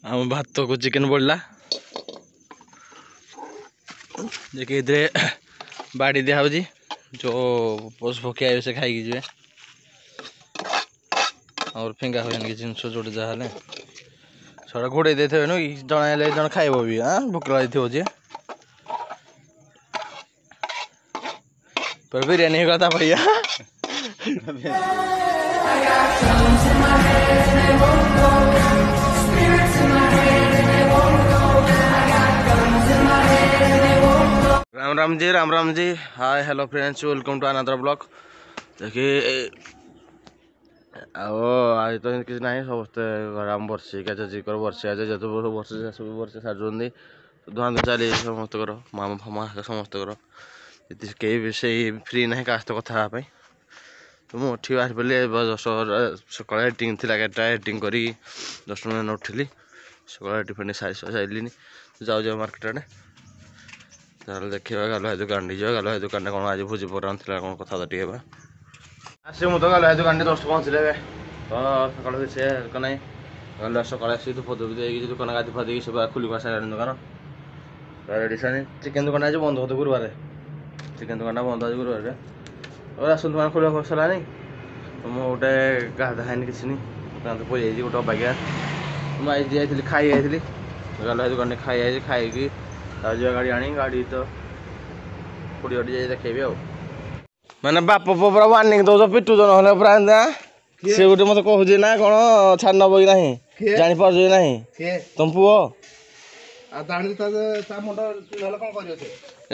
आम भात को चिकेन बोलला जे बाड़ी दिया जी जो पशु पक्षी आए से खाई जी और फिंगा हुए जिनस जो जहाँ छड़ा घोड़े दे थे जन जन खाइब भी हाँ भोक लगे जी पर बिरयानी होगा था भैया Ram Ram ji hi hello friends welcome to another blog देखिए आज तो किसी ना समस्ते आम बर्षिका जी बर्षिका जो वर्ष सब वर्ष सारी धुआं धुँ चली समस्त मामा समस्त कई से फ्री ना क्या कथा तो मुझे बाहर पड़ी सकाल एडिटिंग थी गाड़ीटा एडिटिंग कर 10 मिनट उठिली सकाल एडिटिंग सारी जाऊ मार्केट आड़े ताल देखा गाल भाई दुकान जा गाल भाई दुकान कौन आज भोजी प्रोग्राम थी कौन कथा टे आस मुझे गाल भाई दुकान 10 पहुँचले तो सकाल से ना गाल सकाल आसी धूप धूप दे दुकान गाधी फादी सब खुली सारे दुकान रेडी सारे चिकेन दुकान आज बंद होते गुरुवार चिकेन दुकान बंद आज गुरुवार और राशन दुकान खोल सारा नहीं तो मुझे गोटे गाधा खानी किसी नहीं तो पड़ जाइए गोटे अबागिया मुझे जाइए खाई जाइली गाल भाई दुकान खाई खाई गाड़ी आनी गाड़ी तो पुड़ी उड़ी जाए देखेबी आ मैंने बाप पूरा वार्निंग दौर पिटुच ना पूरा सी गोटे मत कहूँ ना कौन छाड़ नब कि ना जापार ना तुम पुओ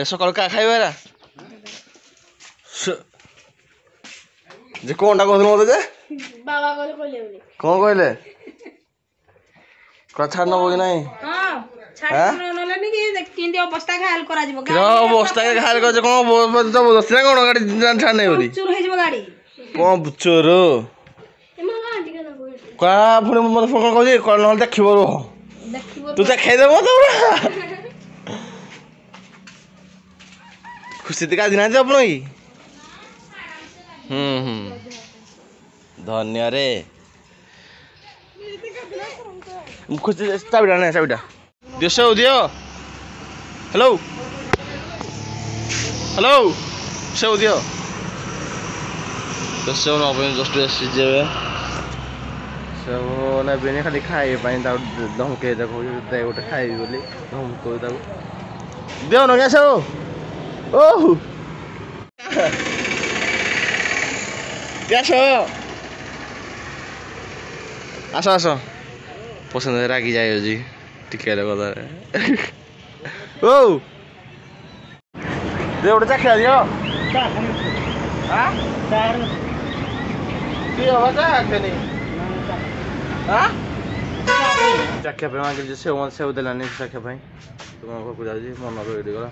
सकाल क्या खाइबा जे कौन कहते मत कौन कहले छाड़ नब कि अवस्था घायल कर जबरदस्ती ना कौन गाड़ी छाड़ने बोली कौन चोर क्या पुणी मत फोन कर कौन ना देख तू देखा मत खुशी का दिन आप धन्य रे खुशी चाबिटा ना चाबिटा दियो सेव दियो हेलो हेलो सेव दियो तो सेव ना जस्ट सीजे सेव ना खाली खाई धमके गोटे खाई बोली धमक दियो न क्या सेव ओह क्या सेव आस आस पसंद रागी जाए जी टिके कथा ओ दे गोटे चाखिया दियो चाखिया मांगे सेव सेव देलानी चाखिया तुम घर को जाऊँगी मन रेडी गला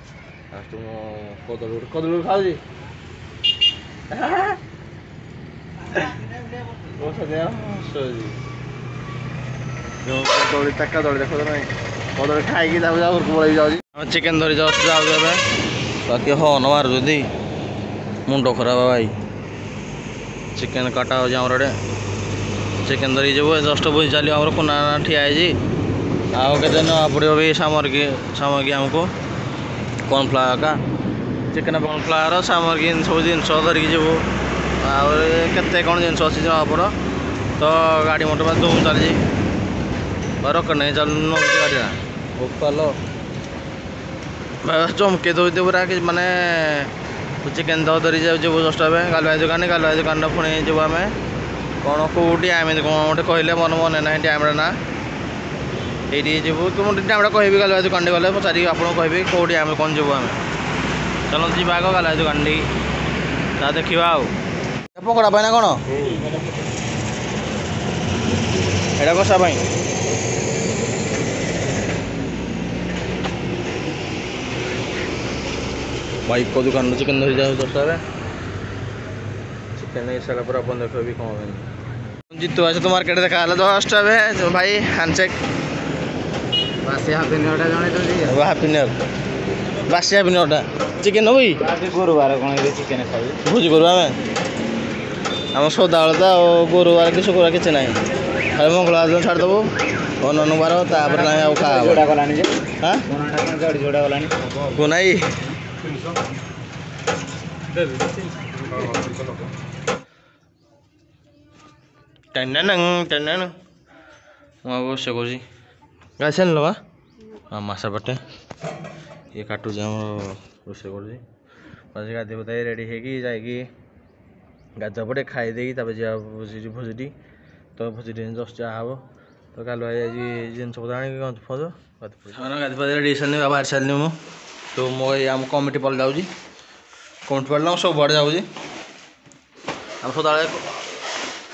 तुम कदली कदली खाऊँ कदली चाका दौड़ी देख ना कदली खाई घर को पड़े जाऊँगी चिकेन धरी जाऊँ बाकी हन मारुँच मुंड खराब भाई चिकेन काटा हो आमर चिकेन धरी जब जस्ट बुझी चलो आम कोना ठिया आउ के पड़ो भी सामग्री आमको कॉर्नफ्लावर का चिकेन कॉर्नफ्लावर सामग्री सब जिन धरिकी जीव आते कौन जिन अच्छी जमा पड़ तो गाड़ी मोटर में धूम चली रक नहीं चल गाड़ी भोपाल चमके दौते पूरा कि माने चिकेन धरी जाऊ जस्ट गाल भाई दुकान पुणी जीव आम कौन कौटी आम कौन गोटे कहले मन मन ना डैम्रे ना ये जीव तुम डैम्रे कहि गाल भाई दुकान गले पचारि आपको कहि कौटी आम कौन जीव आम चलो जी आग गाल भाई दुकान ता देखा पकड़ा पाई ना कौन एटा कषा बाइक को दुकान चिकेन धरी जाओ 10 चिकेन नहीं सारा पूरा बंद देखो भी कम जीतू आज तो मार्केट देखा 10 भाई हैंडशेक बासी हैप्पी न्यू ईयर बासी हैप्पी न्यू चिकेन हुई गुरुवार कौन चिकेन खाई भोज करू आम सदाबल तो गुरुवार कि शुक्रवार किसी ना खाली मंगलवार दिन छाड़देबू ଅନନବାର ତାପରେ ନାହିଁ ଆଉ ଖାଇବା ଯୋଡ଼ା ଗଲାନି ଯେ ହାଁ କୋଣାଟା କଣ ଯୋଡ଼ା ଗଲାନି ଗୁନାଇ ଟେନ୍ ମୁଁ ଆଉ ରୋଷେଇ କରୁଛି ଗାଈ ଆଣିଲ ବା ହଁ ମାସ ପଟେ ଇଏ କାଟୁଛି ଆମର ରୋଷେଇ କରୁଛି ଆଜି ଗାଧୋଇ ପାଧୋଇ ରେଡ଼ି ହେଇକି ଯାଇକି ଗାଧୁଆ ପଟେ ଖାଇ ଦେଇକି ତାପରେ ଯିବା ଭୋଜିଟି ତ ଭୋଜିଟି ଜଷ୍ଟ ଯାହା ହବ ତ କାଲି ଭାଇ ଆଜି ଜିନିଷ ପତ୍ର ଆଣିକି ଗାଧି ପାଧି ରେଡ଼ି ହେଇସାରିନି ବାହାରି ସାରିନି ମୁଁ ତ ମୋ ଏଇ ଆମ କମିଟି ପଳେଇ ଯାଉଛି କମିଟି ପଳେଇଲା ମୁଁ ସବୁଆଡ଼େ ଯାଉଛି ଆମେ ସଦାବେଳେ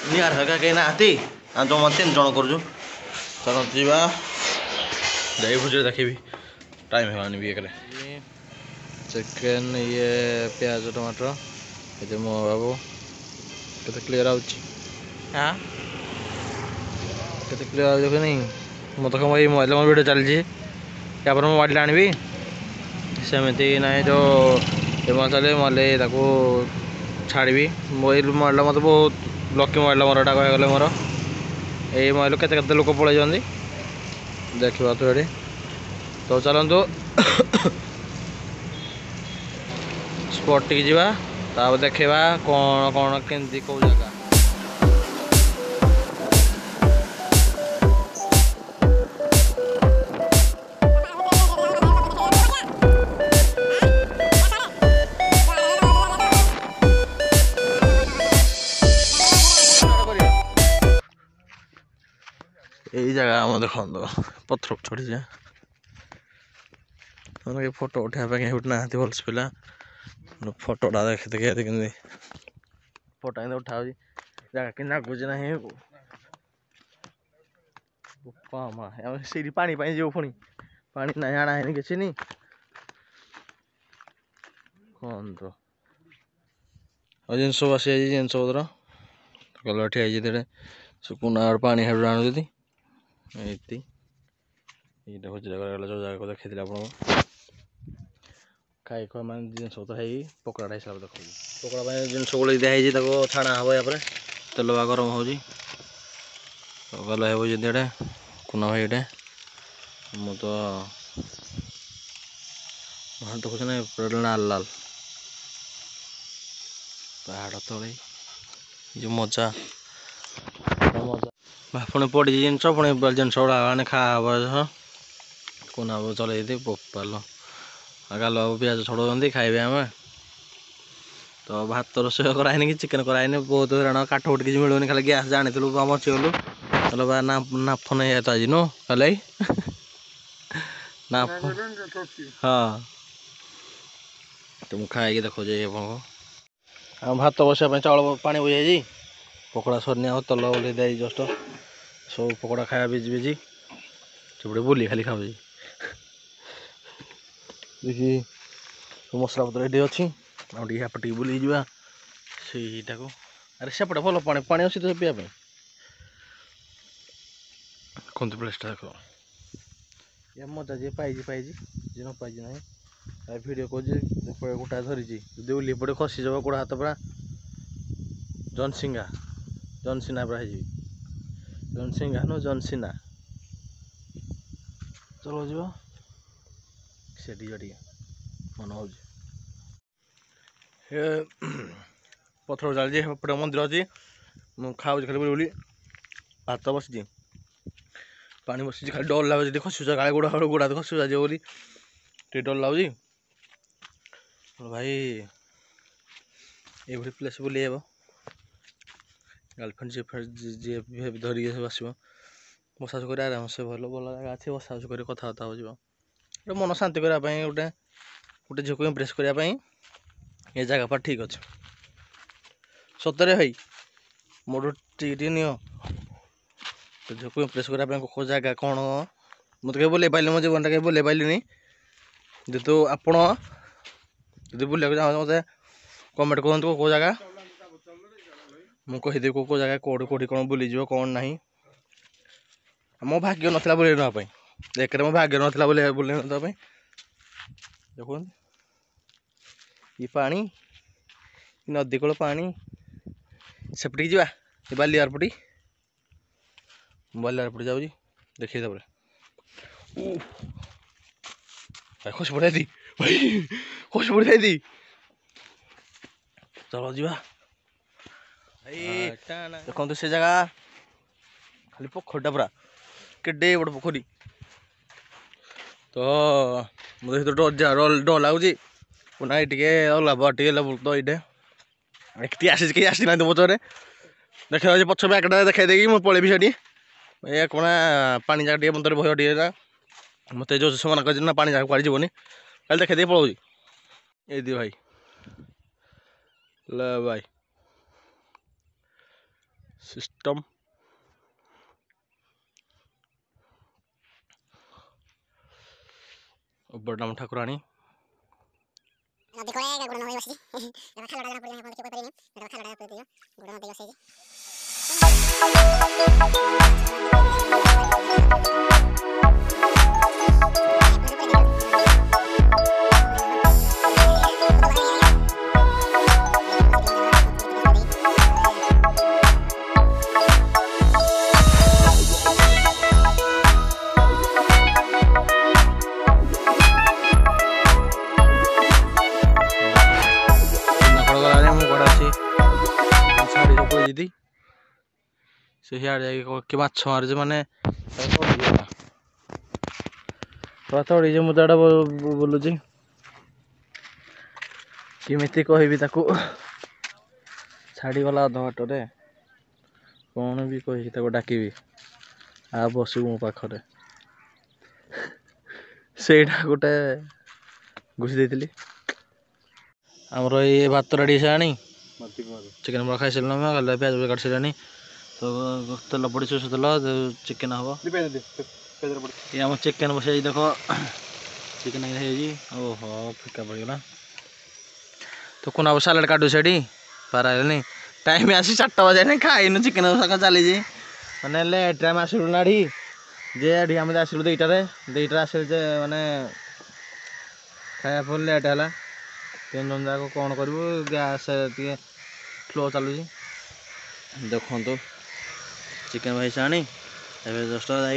ନିଆର ହେରିକା କେହି ନାହାନ୍ତି ଆମେ ଜମା 3 ଜଣ କରୁଛୁ ଚାଲନ୍ତୁ ଯିବା ଯାଇ ଭୋଜିରେ ଦେଖିବି ଟାଇମ୍ ହେବାନି ବି ଏକରେ ଚିକେନ୍ ଇଏ ପିଆଜ ଟମାଟର ଏତେ ମୋ ବାବୁ କେତେ କ୍ଲିୟର ଆଉଛି ହାଁ କେତେ କ୍ଲିୟର ଆଉଛି ଦେଖୁନି ମୁଁ ତ ଏଇ ମୋବାଇଲ ମୋ ଭିଡ଼ିଓ ଚାଲିଛି ତାପରେ ମୁଁ ମୋବାଇଲଟା ଆଣିବି ସେମିତି ନାହିଁ ଯେଉଁ ମୋବାଇଲ ଚାଲିବ ମୋବାଇଲ ତାକୁ ଛାଡ଼ିବି ମୋବାଇଲଟା ମୋତେ ବହୁତ ଲକି ମୋବାଇଲଟା ମୋର ଏଇଟା କହିଗଲେ ମୋର ଏଇ ମୋବାଇଲ କେତେ କେତେ ଲୋକ ପଳେଇଛନ୍ତି ଦେଖିବା ତ ଏଠି ତ ଚାଲନ୍ତୁ ସ୍ପଟ୍ ଟିକେ ଯିବା ତାପରେ ଦେଖେଇବା କ'ଣ କ'ଣ କେମିତି କେଉଁ ଜାଗା ଏଇ ଜାଗା ଆମ ଦେଖନ୍ତୁ ପଥର ଚଢ଼ିଛି ଫଟୋ ଉଠାଇବା ପାଇଁ କେହି ନାହାନ୍ତି ଭଲସ ପିଲା ଫଟୋଟା ଦେଖି କେମିତି ଫଟୋ ଏମିତି ଉଠା ହେଉଛି ଜାଗା କେମିତି ଲାଗୁଛି ନାହିଁ ଆମେ ସେଇଠି ପାଣି ପାଇଁ ଯିବୁ ପୁଣି ପାଣି ନାହିଁ ଆଣା ହେଇନି କିଛି ନି କ'ଣ ତ ଆଉ ଜିନିଷ ଆସିଯାଇଛି ଜିନିଷ ପତ୍ର କଲର ଠିଆ ହେଇଛି ଏତେ ସୁକୁନା ପାଣି ହାଡ଼ୁ ଆଣୁଛନ୍ତି ଏଇଠି ଏଇଟା ହଉଛି ଜାଗା ଯେଉଁ ଜାଗାକୁ ଦେଖେଇଥିଲେ ଆପଣଙ୍କୁ ଖାଇ ଖୁଆ ମାନେ ଜିନିଷ ପତ୍ର ହେଇକି ପକୋଡ଼ାଟା ହିସାବରେ ଦେଖାଉଛି ପକୋଡ଼ା ପାଇଁ ଜିନିଷ ଗୁଳି ଦିଆହେଇଛି ତାକୁ ଛାଣା ହେବ ୟାପରେ ତେଲ ବା ଗରମ ହେଉଛି ଗଲା ହେବ ଯେମିତି ଏଇଟା କୁନା ଭାଇ ଏଇଟା ମୁଁ ତ ଦେଖୁଛି ନା ପୁରା ଲାଲ ଲାଲ ପାହାଡ଼ ତଳେ ଯେଉଁ ମଜା ପୁଣି ପଡ଼ିଛି ଜିନିଷ ପୁଣି ଜିନିଷ ଗୁଡ଼ା ମାନେ ଖାଇବା ହେବ କୁନା ବାବୁ ଚଲେଇଦି ବୋପାଲ ଗାଲ ବାବୁ ପିଆଜ ଛଡ଼ଉଛନ୍ତି ଖାଇବେ ଆମେ ତ ଭାତ ରୋଷେଇ କରାହେଇନି କି ଚିକେନ୍ କରାହେଇନି ବହୁତ ହଇରାଣ କାଠ ଫୁଟ କିଛି ମିଳୁନି ଖାଲି ଗ୍ୟାସ୍ ଜାଣିଥିଲୁ ବଞ୍ଚିଗଲୁ ତାହେଲେ ବା ନାଫ ନେଇ ତ ଆଜି ନୁ କାଲି ନାଫ ହଁ ତ ମୁଁ ଖାଇକି ଦେଖାଉଛି ଆପଣଙ୍କୁ ଆଉ ଭାତ ବସିବା ପାଇଁ ଚାଉଳ ପାଣି ବଯାଇଛି ପକୋଡ଼ା ସରିନି ଆଉ ତେଲ ଓହ୍ଲେଇ ଦେଇଛି ଜଷ୍ଟ ସବୁ ପକୋଡ଼ା ଖାଇବା ବିଜି ସେପଟେ ବୁଲି ଖାଲି ଖାଉଛି ଦେଖି ମସଲା ପତ୍ର ଏଠି ଅଛି ଆଉ ଟିକେ ଏପଟେ ଟିକେ ବୁଲିକି ଯିବା ସେଇଟାକୁ ଆରେ ସେପଟେ ଭଲ ପାଣି ଅଛି ତ ପିଇବା ପାଇଁ କୁହନ୍ତୁ ପ୍ଲେସ୍ଟା ଦେଖ ଏ ମଜା ଯିଏ ପାଇଛି ଯିଏ ନ ପାଇଛି ନାହିଁ ଭିଡ଼ିଓ କରୁଛି ଗୋଟା ଧରିଛି ଯଦି ଓହ୍ଲେଇ ପଟେ ଖସିଯିବ ଗୋଡ଼ ହାତ ପୁରା ଜନସିନା ପୁରା ହେଇଯିବି ଜନସିଂହା ନୁ ଜନସିନା ଚଲ ଯିବା ସେଠି ଯିବା ଟିକେ ମନେ ହେଉଛି ପଥର ଚାଲିଛି ଏପଟେ ମନ୍ଦିର ଅଛି ମୁଁ ଖାଉଛି ଖାଲି ବୋଲି ଭାତ ବସିଛି ପାଣି ବସିଛି ଖାଲି ଡର ଲାଗୁଛି ଯଦି ଖସୁଛ କାଳେ ଗୋଡ଼ ହାତ ଖସୁଛ ଯିବ ବୋଲି ଟିକେ ଡର ଲାଗୁଛି ଭାଇ ଏଇଭଳି ପ୍ଲେସ୍ ବୁଲି ହେବ ଗାର୍ଲଫ୍ରେଣ୍ଡ ଯିଏ ଧରିକି ସବୁ ଆସିବ ବସାବସି କରି ଆରାମସେ ଭଲ ଜାଗା ଅଛି ବସାବସି କରି କଥାବାର୍ତ୍ତା ହେଉଯିବ ଗୋଟେ ମନ ଶାନ୍ତି କରିବା ପାଇଁ ଗୋଟେ ଝିଅକୁ ଇମ୍ପ୍ରେସ୍ କରିବା ପାଇଁ ଏ ଜାଗା ପା ଠିକ୍ ଅଛି ସତରେ ଭାଇ ମୋଠୁ ଟିକେ ନିଅ ଝିଅକୁ ଇମ୍ପ୍ରେସ୍ କରିବା ପାଇଁ କେଉଁ ଜାଗା କ'ଣ ମୁଁ ତ କେବେ ବୁଲେଇ ପାରିଲିନି ମୋ ଜୀବନଟା କେବେ ବୁଲେଇ ପାରିଲିନି ଯେହେତୁ ଆପଣ ଯଦି ବୁଲିବାକୁ ଚାହୁଁଛ ମୋତେ କମେଣ୍ଟ କରନ୍ତୁ କେଉଁ ଜାଗା ମୁଁ କହିଦେବି କେଉଁ ଜାଗା କେଉଁଠି କ'ଣ ବୁଲିଯିବ କ'ଣ ନାହିଁ ମୋ ଭାଗ୍ୟ ନଥିଲା ବୁଲେଇ ନେବା ପାଇଁ ଏକରେ ମୋ ଭାଗ୍ୟ ନଥିଲା ବୁଲେଇ ନେବା ପାଇଁ ଦେଖନ୍ତୁ ଏ ପାଣି ନଦୀ କୂଳ ପାଣି ସେପଟିକି ଯିବା ଏ ବାଲିଆରପଟି ଯାଉଛି देखिए तापर भाई खुश पड़े थी भाई खुश पड़े थी चलो जीवा भाई देखो से जगह खाली पोखरटा पूरा केडे बड़ पोखरी तो मुझे तो डर लगुच पुना ये ओह्लाब टे तो ये एक आसी ना पचरे देखा पछ बैगटा देखा देगी मुझे पलैबी से ये कौन पानी जगह टे बंदर भय टे मत जो से कर ना पानी जगह कुआड़ी जीवन कल देखा दे पलाऊँ ये दी भाई ले भाई सिस्टम बड़नाम ठाकुराणी से कि माछ मारे माने तड़ी मुदाटा बोलुची किमिति कहबी ताकू छाड़गला अध बाटे कौन भी कही डाकबी आ बसु मो पाखरे से गोटे घुषी देती आमर ये भात रेडी है चिकेन खाई सारे गला प्याज काट सारे तो तेल पड़ी सोस तेल चिकेन हम ये आम चिकेन बसाई देख चिकेन ओहो फिका पड़गला तो कौन सालाड काटू से पारा टाइम आसी 4टा बजे खाइन चिकेन चली मैंने लेट आम आसलु ना जे आम आसलु 2टार आसल माने खाया लेट है 3 जन जाक कौन करूँ गैस टे स्लो चलुची देखो तो चिकेन भाई आनी एवं जस्ट जा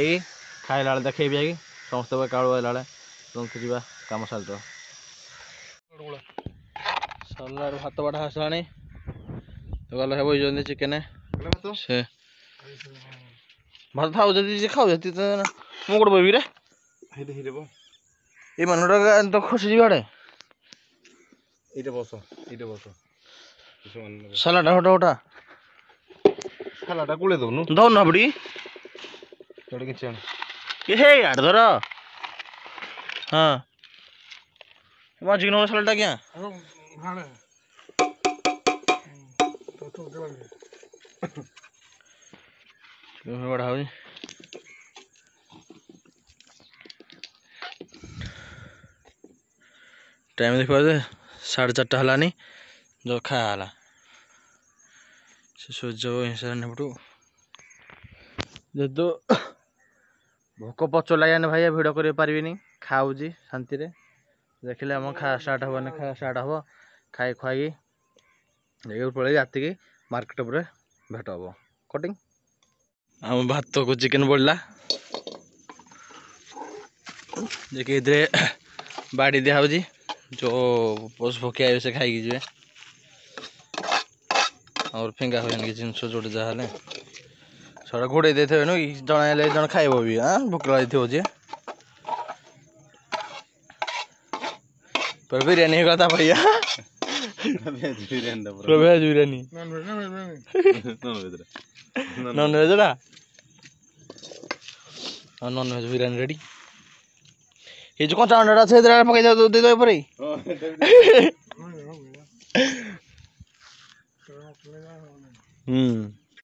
खाइला देखेबी जाकि समस्त कालू आइला तुमको जी कम साल सरला भात बाटा आसानी तो गल बही चिकेन से भात था खाऊ मुझे बहबी रे ये मानुटा तो खसी आड़े सालाडा होटा होटा सालाडा कूले दौनु दौन बड़ी हे यार धर हाँ चिकन सालाडा क्या बढ़ा टाइम देख 4:30 हलानी जो खाला से सूर्य पटू जेहेतु भोक पच लगे भाई भिड़ कर पारि खाऊँ शांति देखिले आम खा स्टार्ट हम खा स्टार्ट हम खाई खुआई पड़े राति की मार्केट पर भेट हम कटिंग आम भात को चिकेन बढ़ला देखिए इधर बाड़ी दिया जो पशु पक्षी आए से खाई जी और फिंगा हुए जिनस जोटे जहाँ सड़ा घोड़े दे थे जन जन खाइब भी हाँ भोक लगे जी पर बिरयानी होगा भैया भेज biryani non veg non veg biryani ready ये जो कच्चा अंडा আছে এদের পকাই দাও দে দাও পরে হুম